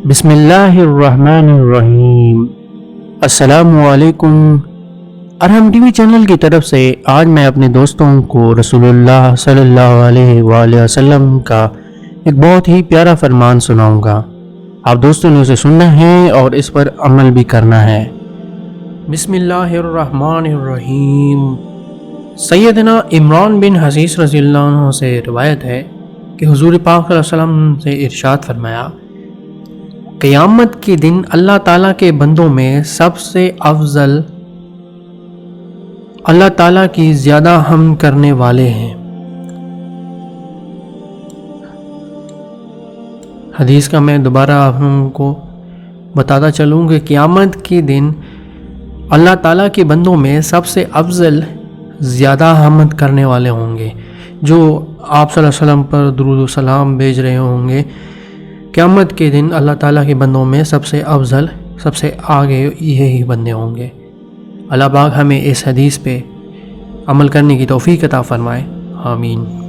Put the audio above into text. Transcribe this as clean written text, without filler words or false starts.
بسم اللہ الرحمن الرحیم۔ السلام علیکم۔ ارحم ٹی وی چینل کی طرف سے آج میں اپنے دوستوں کو رسول اللہ صلی اللہ علیہ وآلہ وسلم کا ایک بہت ہی پیارا فرمان سناؤں گا۔ آپ دوستوں نے اسے سننا ہے اور اس پر عمل بھی کرنا ہے۔ بسم اللہ الرحمن الرحیم۔ سیدنا عمران بن حسیس رضی اللہ عنہ سے روایت ہے کہ حضور پاک صلی اللہ علیہ وسلم سے ارشاد فرمایا، قیامت کے دن اللہ تعالیٰ کے بندوں میں سب سے افضل اللہ تعالیٰ کی زیادہ حمد کرنے والے ہیں۔ حدیث کا میں دوبارہ آپ کو بتاتا چلوں کہ قیامت کے دن اللہ تعالیٰ کے بندوں میں سب سے افضل زیادہ حمد کرنے والے ہوں گے، جو آپ صلی اللہ علیہ وسلم پر درود و سلام بھیج رہے ہوں گے۔ قیامت کے دن اللہ تعالیٰ کے بندوں میں سب سے افضل، سب سے آگے یہی بندے ہوں گے۔ اللہ پاک ہمیں اس حدیث پہ عمل کرنے کی توفیق عطا فرمائے، آمین۔